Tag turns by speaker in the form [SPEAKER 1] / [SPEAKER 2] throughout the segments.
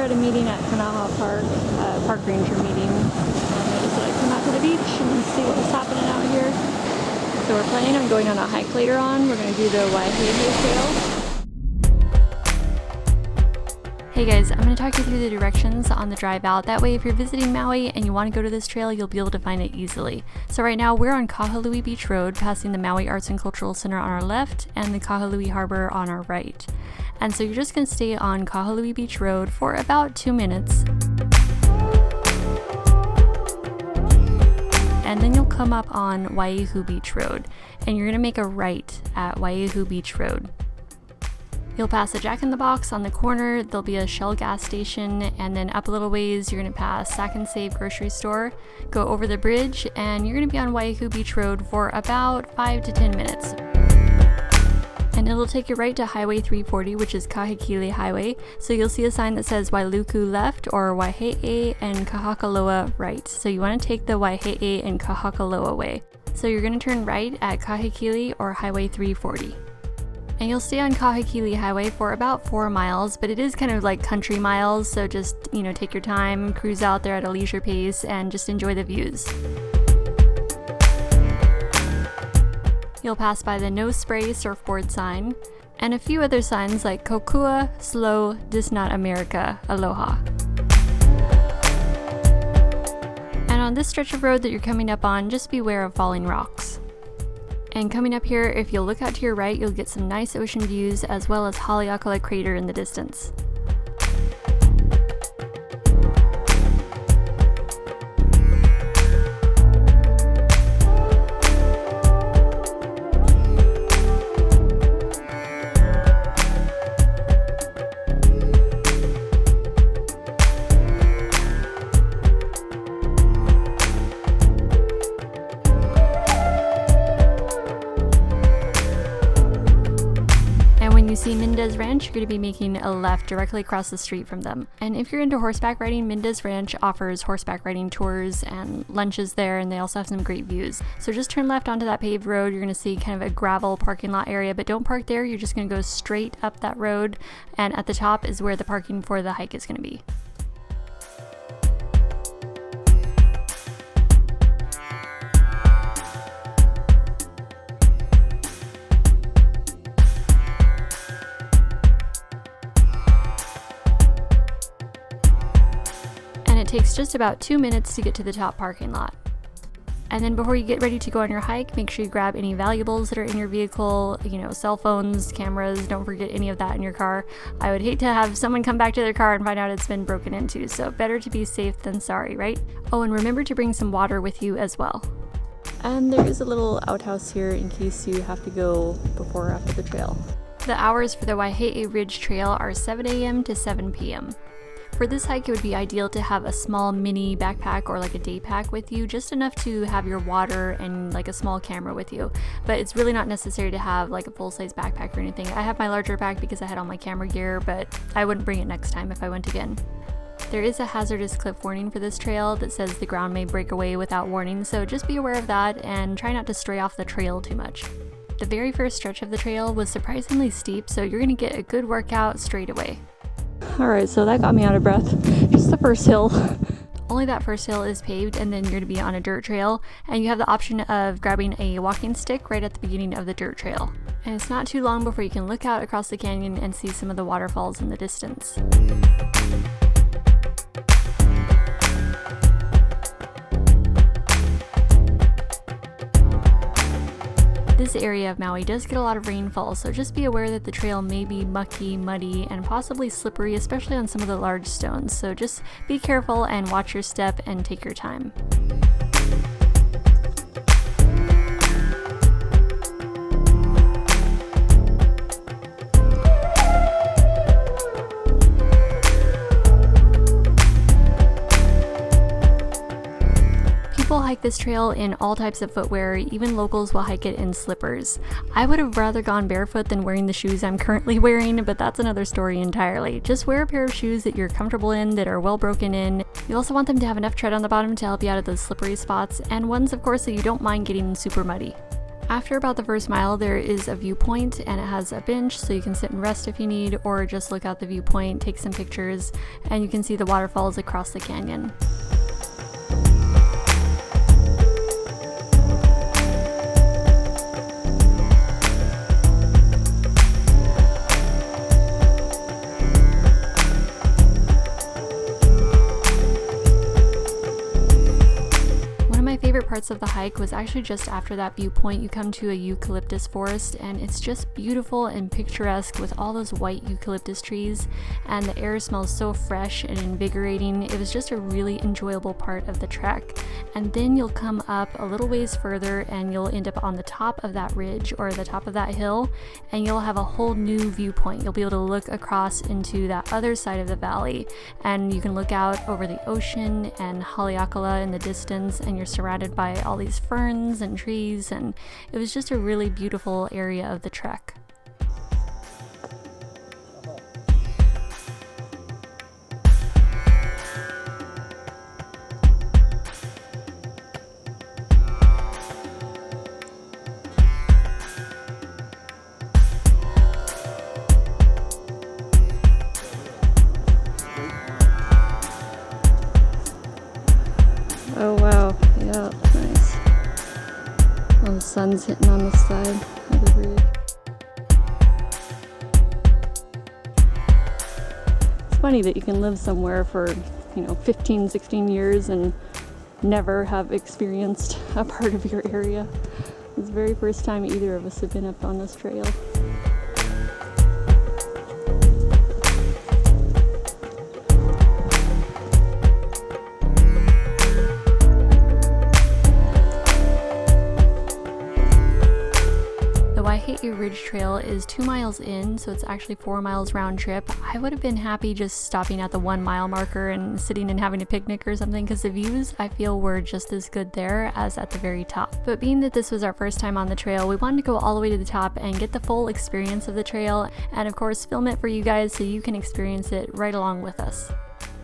[SPEAKER 1] at a meeting at Kanaha Park, park ranger meeting. And I just thought I'd come out to the beach and see what was happening out here. So we're planning on going on a hike later on. We're going to do the Waihe'e trail. Hey guys, I'm going to talk you through the directions on the drive out. That way if you're visiting Maui and you want to go to this trail, you'll be able to find it easily. So right now we're on Kahului Beach Road, passing the Maui Arts and Cultural Center on our left and the Kahului Harbor on our right. And so you're just going to stay on Kahului Beach Road for about 2 minutes. And then you'll come up on Waihe'e Beach Road, and you're going to make a right at Waihe'e Beach Road. You'll pass a Jack in the Box on the corner, there'll be a Shell gas station, and then up a little ways you're going to pass Sack and Save grocery store, go over the bridge, and you're going to be on Waihe'e Beach Road for about 5 to 10 minutes. And it'll take you right to Highway 340, which is Kahekili Highway, so you'll see a sign that says Wailuku left or Waihe'e and Kahakaloa right. So you want to take the Waihe'e and Kahakaloa way. So you're going to turn right at Kahekili or Highway 340. And you'll stay on Kahekili Highway for about 4 miles, but it is kind of like country miles, so just, take your time, cruise out there at a leisure pace, and just enjoy the views. You'll pass by the No Spray surfboard sign, and a few other signs like Kokua, Slow, This Not America, Aloha. And on this stretch of road that you're coming up on, just beware of falling rocks. And coming up here, if you'll look out to your right, you'll get some nice ocean views as well as Haleakala Crater in the distance. When you see Mendez Ranch, you're going to be making a left directly across the street from them. And if you're into horseback riding, Mendez Ranch offers horseback riding tours and lunches there, and they also have some great views. So just turn left onto that paved road. You're going to see kind of a gravel parking lot area, but don't park there. You're just going to go straight up that road, and at the top is where the parking for the hike is going to be. It takes just about 2 minutes to get to the top parking lot. And then before you get ready to go on your hike, make sure you grab any valuables that are in your vehicle, cell phones, cameras, don't forget any of that in your car. I would hate to have someone come back to their car and find out it's been broken into, so better to be safe than sorry, right? Oh, and remember to bring some water with you as well. And there is a little outhouse here in case you have to go before or after the trail. The hours for the Waihe'e Ridge Trail are 7 a.m. to 7 p.m. For this hike, it would be ideal to have a small mini backpack or like a day pack with you, just enough to have your water and like a small camera with you. But it's really not necessary to have like a full-size backpack or anything. I have my larger pack because I had all my camera gear, but I wouldn't bring it next time if I went again. There is a hazardous cliff warning for this trail that says the ground may break away without warning, so just be aware of that and try not to stray off the trail too much. The very first stretch of the trail was surprisingly steep, so you're going to get a good workout straight away. Alright, so that got me out of breath. Just the first hill. Only that first hill is paved, and then you're going to be on a dirt trail, and you have the option of grabbing a walking stick right at the beginning of the dirt trail. And it's not too long before you can look out across the canyon and see some of the waterfalls in the distance. This area of Maui does get a lot of rainfall, so just be aware that the trail may be mucky, muddy, and possibly slippery, especially on some of the large stones. So just be careful and watch your step and take your time. People hike this trail in all types of footwear, even locals will hike it in slippers. I would have rather gone barefoot than wearing the shoes I'm currently wearing, but that's another story entirely. Just wear a pair of shoes that you're comfortable in, that are well broken in. You also want them to have enough tread on the bottom to help you out of those slippery spots, and ones of course that you don't mind getting super muddy. After about the first mile, there is a viewpoint and it has a bench so you can sit and rest if you need, or just look out the viewpoint, take some pictures, and you can see the waterfalls across the canyon. Parts of the hike was actually just after that viewpoint. You come to a eucalyptus forest and it's just beautiful and picturesque with all those white eucalyptus trees, and the air smells so fresh and invigorating. It was just a really enjoyable part of the trek. And then you'll come up a little ways further and you'll end up on the top of that ridge or the top of that hill, and you'll have a whole new viewpoint. You'll be able to look across into that other side of the valley, and you can look out over the ocean and Haleakala in the distance, and you're surrounded by all these ferns and trees, and it was just a really beautiful area of the trek. Oh wow, yeah, that's nice. All the sun's hitting on this side of the ridge. It's funny that you can live somewhere for, 15, 16 years and never have experienced a part of your area. It's the very first time either of us have been up on this trail. Waihe'e Ridge Trail is 2 miles in, so it's actually 4 miles round trip. I would have been happy just stopping at the 1 mile marker and sitting and having a picnic or something, because the views I feel were just as good there as at the very top. But being that this was our first time on the trail, we wanted to go all the way to the top and get the full experience of the trail, and of course film it for you guys so you can experience it right along with us.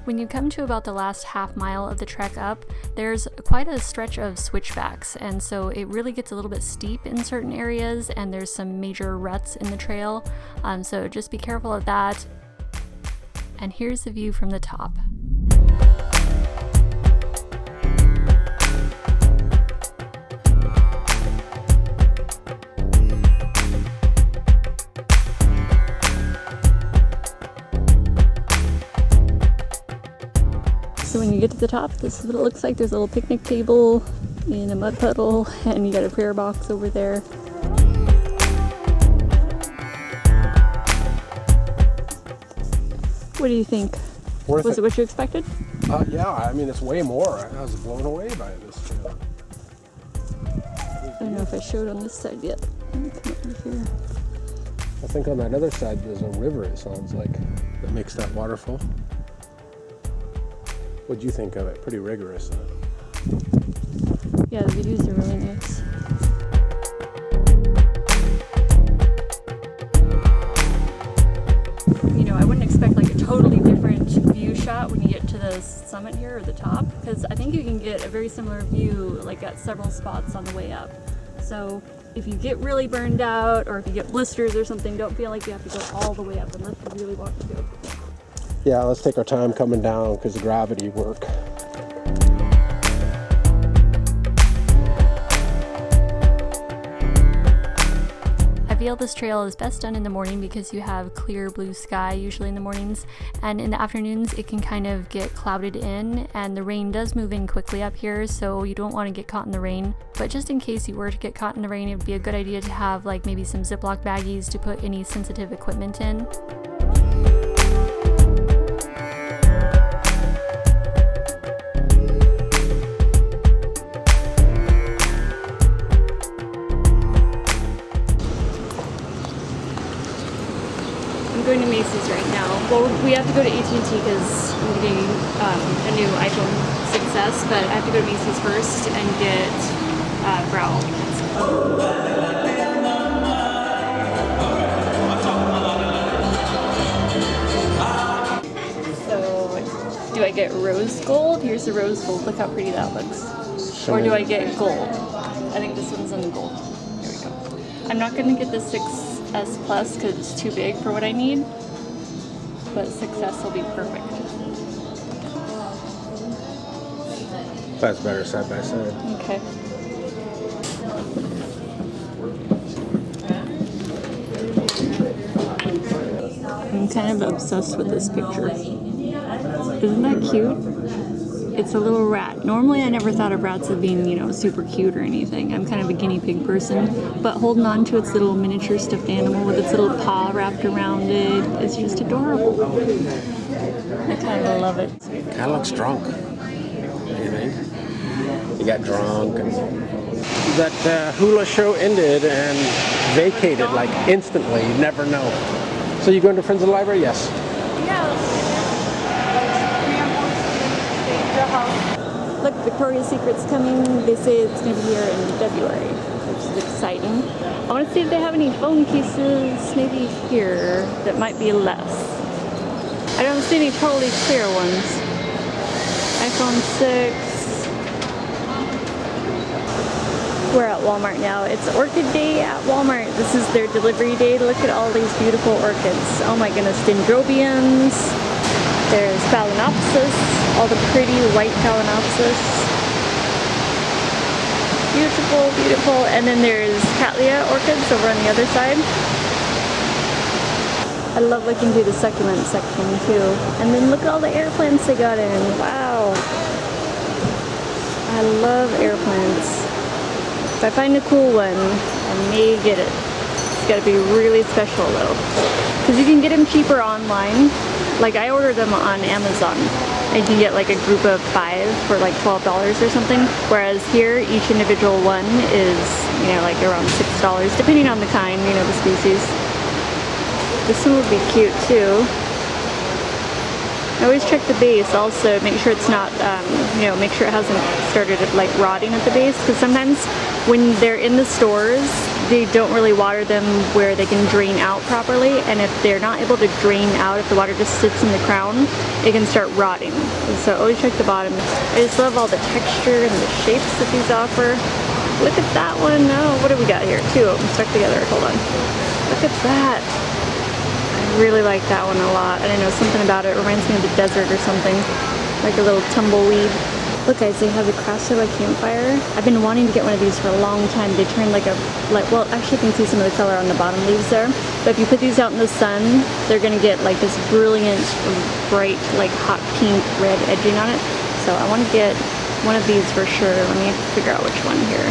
[SPEAKER 1] When you come to about the last half mile of the trek up, there's quite a stretch of switchbacks, and so it really gets a little bit steep in certain areas, and there's some major ruts in the trail, so just be careful of that. And here's the view from the top. So when you get to the top, this is what it looks like. There's a little picnic table in a mud puddle, and you got a prayer box over there. What do you think? Was it what you expected?
[SPEAKER 2] Yeah, I mean, it's way more. I was blown away by this trail.
[SPEAKER 1] I don't know if I showed on this side yet. Let me come over here.
[SPEAKER 2] I think on that other side there's a river, it sounds like, that makes that waterfall. What'd you think of it? Pretty rigorous, huh?
[SPEAKER 1] Yeah, the views are really nice. I wouldn't expect like a totally different view shot when you get to the summit here, or the top, because I think you can get a very similar view like at several spots on the way up. So if you get really burned out, or if you get blisters or something, don't feel like you have to go all the way up unless you really want to go.
[SPEAKER 2] Yeah, let's take our time coming down because of gravity work.
[SPEAKER 1] I feel this trail is best done in the morning because you have clear blue sky usually in the mornings, and in the afternoons it can kind of get clouded in, and the rain does move in quickly up here, so you don't want to get caught in the rain. But just in case you were to get caught in the rain, it would be a good idea to have like maybe some Ziploc baggies to put any sensitive equipment in. I'm going to Macy's right now. Well, we have to go to AT&T because I'm getting a new iPhone 6s, but I have to go to Macy's first and get brow pencil. So, do I get rose gold? Here's the rose gold. Look how pretty that looks. Or do I get gold? I think this one's in gold. There we I'm not gonna get the 6S Plus because it's too big for what I need, but 6S will be perfect.
[SPEAKER 2] That's better side by side.
[SPEAKER 1] Okay. I'm kind of obsessed with this picture. Isn't that cute? It's a little rat. Normally I never thought of rats as being, you know, super cute or anything. I'm kind of a guinea pig person, but holding on to its little miniature stuffed animal with its little paw wrapped around it is just adorable. I kind of love it.
[SPEAKER 2] Kind of looks drunk. What do you think? He got drunk and that hula show ended and vacated like instantly. You never know. So you going to Friends of the Library? Yes.
[SPEAKER 1] Look, Victoria's Secret's coming. They say it's going to be here in February, which is exciting. I want to see if they have any phone cases, maybe here, that might be less. I don't see any totally clear ones. iPhone 6. We're at Walmart now. It's Orchid Day at Walmart. This is their delivery day. Look at all these beautiful orchids. Oh my goodness, dendrobiums. There's phalaenopsis, all the pretty white phalaenopsis. Beautiful, beautiful. And then there's Cattleya orchids over on the other side. I love looking through the succulent section too. And then look at all the air plants they got in. Wow. I love air plants. If I find a cool one, I may get it. It's gotta be really special though. Because you can get them cheaper online. Like I ordered them on Amazon. I can get like a group of 5 for like $12 or something. Whereas here, each individual one is, you know, like around $6, depending on the kind, you know, the species. This one would be cute too. I always check the base also, make sure it's not, you know, make sure it hasn't started like rotting at the base, because sometimes when they're in the stores, they don't really water them where they can drain out properly, and if they're not able to drain out, if the water just sits in the crown, it can start rotting. So always check the bottom. I just love all the texture and the shapes that these offer. Look at that one. Oh, what do we got here? 2 of them stuck together. Hold on. Look at that. I really like that one a lot. I don't know, something about it reminds me of the desert or something. Like a little tumbleweed. Look guys, they have the Kobzeff campfire. I've been wanting to get one of these for a long time. They turn like a, well actually you can see some of the color on the bottom leaves there. But if you put these out in the sun, they're gonna get like this brilliant, bright, like hot pink red edging on it. So I wanna get one of these for sure. Let me figure out which one here.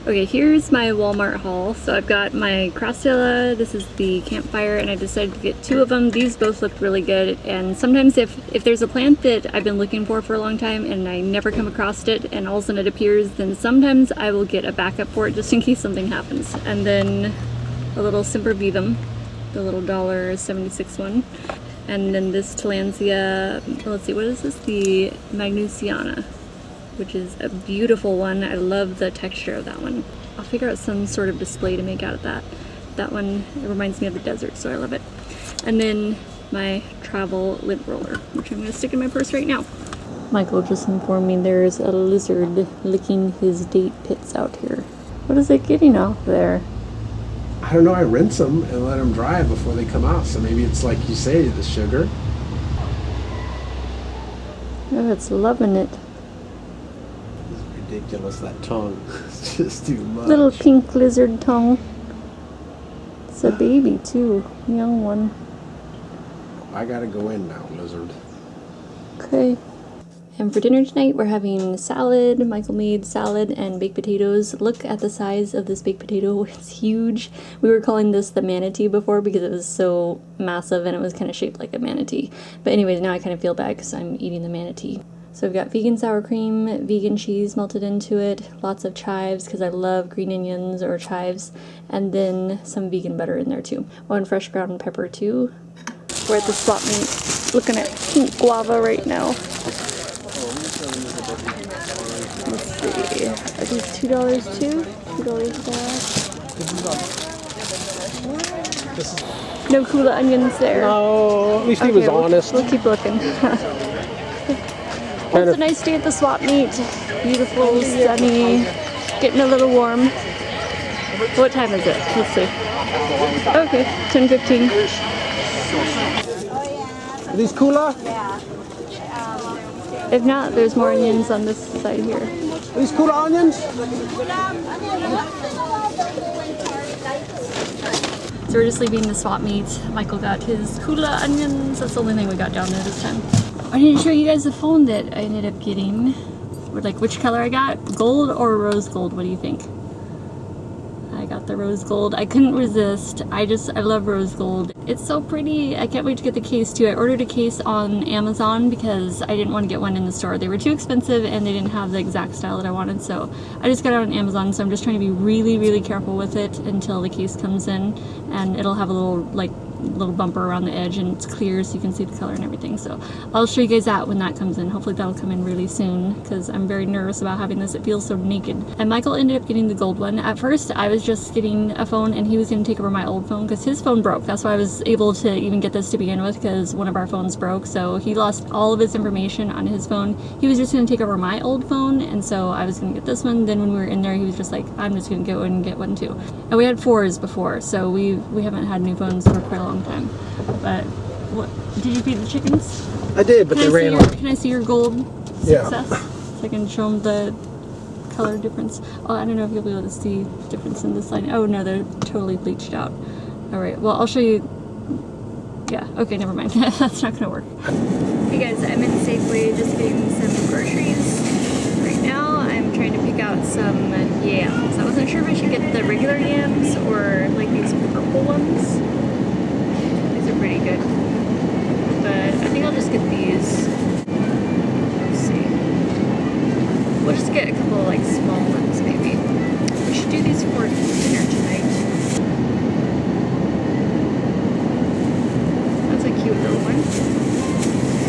[SPEAKER 1] Okay, here's my Walmart haul. So I've got my Kobzeff, this is the campfire, and I decided to get 2 of them. These both look really good, and sometimes if there's a plant that I've been looking for a long time and I never come across it and all of a sudden it appears, then sometimes I will get a backup for it just in case something happens. And then a little Sempervivum, the little $1.76 one. And then this Tillandsia, let's see, what is this? The Magnusiana, which is a beautiful one. I love the texture of that one. I'll figure out some sort of display to make out of that. That one, it reminds me of the desert, so I love it. And then my travel lint roller, which I'm gonna stick in my purse right now. Michael just informed me there's a lizard licking his date pits out here. What is it getting off there?
[SPEAKER 2] I don't know. I rinse them and let them dry before they come out. So maybe it's like you say, the sugar.
[SPEAKER 1] Oh, it's loving it.
[SPEAKER 2] Ridiculous, that tongue. It's just too much.
[SPEAKER 1] Little pink lizard tongue. It's a baby too, young one.
[SPEAKER 2] I gotta go in now, lizard.
[SPEAKER 1] Okay. And for dinner tonight, we're having salad. Michael made salad and baked potatoes. Look at the size of this baked potato. It's huge. We were calling this the manatee before because it was so massive and it was kind of shaped like a manatee. But anyways, now I kind of feel bad because I'm eating the manatee. So we've got vegan sour cream, vegan cheese melted into it, lots of chives because I love green onions or chives, and then some vegan butter in there too. Oh, and fresh ground pepper too. We're at the swap meet looking at pink guava right now. Let's see, are these $2 too? $2 back. No Kula onions there.
[SPEAKER 2] No, at least he was honest.
[SPEAKER 1] We'll keep looking. It's a nice day at the swap meet. Beautiful, sunny, getting a little warm. What time is it? Let's see. Okay, 10:15.
[SPEAKER 2] Are these cooler?
[SPEAKER 1] If not, there's more onions on this side here.
[SPEAKER 2] Are these cooler onions?
[SPEAKER 1] So we're just leaving the swap meet. Michael got his kula onions. That's the only thing we got down there this time. I didn't show you guys the phone that I ended up getting. Like which color I got. Gold or rose gold? What do you think? I got the rose gold. I couldn't resist. I love rose gold. It's so pretty. I can't wait to get the case too. I ordered a case on Amazon because I didn't want to get one in the store. They were too expensive and they didn't have the exact style that I wanted, so I just got it on Amazon. So I'm just trying to be really, really careful with it until the case comes in, and it'll have a little bumper around the edge and it's clear so you can see the color and everything. So I'll show you guys that when that comes in. Hopefully that'll come in really soon because I'm very nervous about having this. It feels so naked. And Michael ended up getting the gold one. At first I was just getting a phone and he was going to take over my old phone because his phone broke. That's why I was able to even get this to begin with, because one of our phones broke. So he lost all of his information on his phone. He was just going to take over my old phone, and so I was going to get this one. Then when we were in there he was just like, I'm just going to go and get one too. And we had 4s before, so we haven't had new phones for quite a long time. But what did you feed the chickens?
[SPEAKER 2] I did, but they ran off.
[SPEAKER 1] Can I see your gold success? So I can show them the color difference. Oh, I don't know if you'll be able to see the difference in this line. Oh no, they're totally bleached out. All right, well I'll show you. Yeah, okay, never mind. That's not gonna work. Hey guys, I'm in Safeway just getting some groceries. Right now I'm trying to pick out some yams. I wasn't sure if I should get the regular yams or like these purple ones. These are pretty good. But I think I'll just get these. Let's see. We'll just get a couple like small ones maybe. We should do these for dinner tonight. That's a cute little one.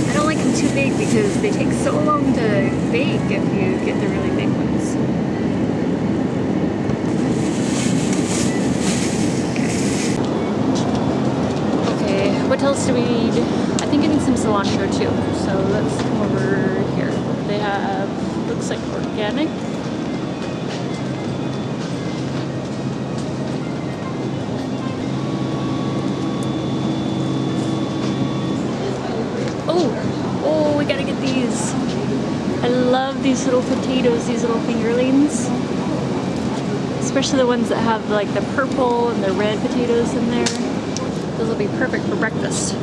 [SPEAKER 1] I don't like them too big because they take so long to bake if you get the really big ones. Okay, what else do we need? I think I need some cilantro too. So let's come over here. They have, looks like organic. Oh, we gotta get these. I love these little potatoes, these little fingerlings. Especially the ones that have like the purple and the red potatoes in there. Those will be perfect for breakfast.